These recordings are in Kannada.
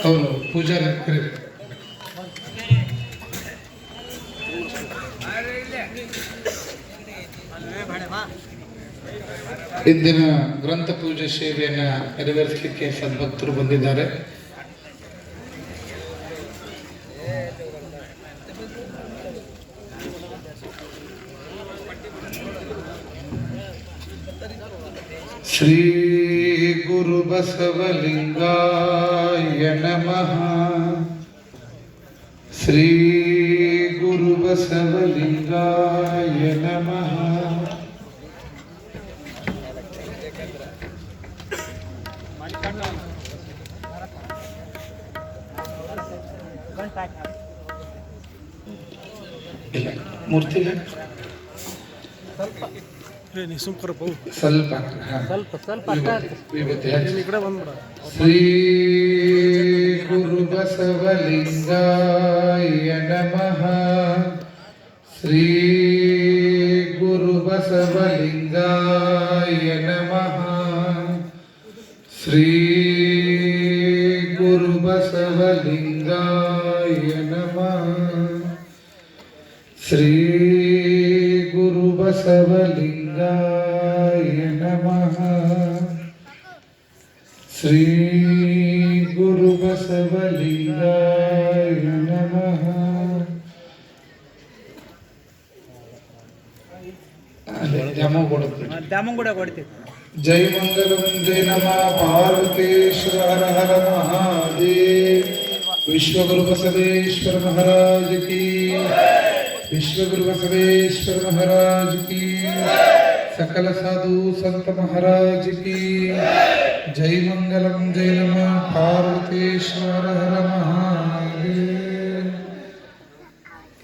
ಅವರು ಪೂಜಾರಿ ಇಂದಿನ ಗ್ರಂಥ ಪೂಜೆ ಸೇವೆಯನ್ನು ನೆರವೇರಿಸಲಿಕ್ಕೆ ಸದ್ಭಕ್ತರು ಬಂದಿದ್ದಾರೆ. ಶ್ರೀ ಗುರು ಬಸವಲಿಂಗಾಯ ನಮಃ. ಶ್ರೀ ಗುರು ಬಸವಲಿಂಗಾಯ ನಮಃ. ಮೂರ್ತಿ ಸ್ವಲ್ಪ ಶ್ರೀ ಗುರು ಬಸವಲಿಂಗಾಯ ನಮಃ. ಶ್ರೀ ಗುರು ಬಸವಲಿಂಗಾಯ ನಮಃ. ಶ್ರೀ ಗುರು ಬಸವಲಿಂಗಾಯ ನಮಃ. ಶ್ರೀ ಗುರು ಬಸವಲಿಂಗಾಯ ನಮಃ. ಶ್ರೀ ಗುರು ಬಸವಲಿಂಗಾಯ ನಮಃ. ದ್ಯಾಮಂಗೂಡ ಕೊಡ್ತೀವಿ. ಜೈ ಮಂಗಲಂ ಜೈ ನಮಃ ಪಾರ್ವತೇಶ್ವರ ಹರ ಮಹಾದೇವ್. ವಿಶ್ವಗುರು ಬಸವೇಶ್ವರ ಮಹಾರಾಜ ಕಿ. विश्वगुरु बसवेश्वर महाराज की. सकल साधु संत महाराज की जय. मंगलम जय नमः पार्वतीश्वर हर महादेव.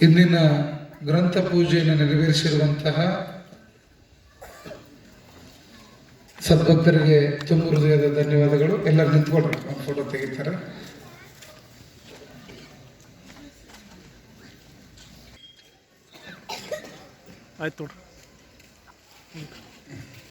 ಇಂದಿನ ಗ್ರಂಥ ಪೂಜೆಯನ್ನು ನೆರವೇರಿಸಿರುವಂತಹ ಸದ್ಭಕ್ತರಿಗೆ ತುಂಬ ಹೃದಯದ ಧನ್ಯವಾದಗಳು. ಎಲ್ಲರೂ ನಿಂತ್ಕೊಳ್ರಿ, ಫೋಟೋ ತೆಗಿತಾರೆ. ಆಯ್ತು ನೋಡ್ರಿ.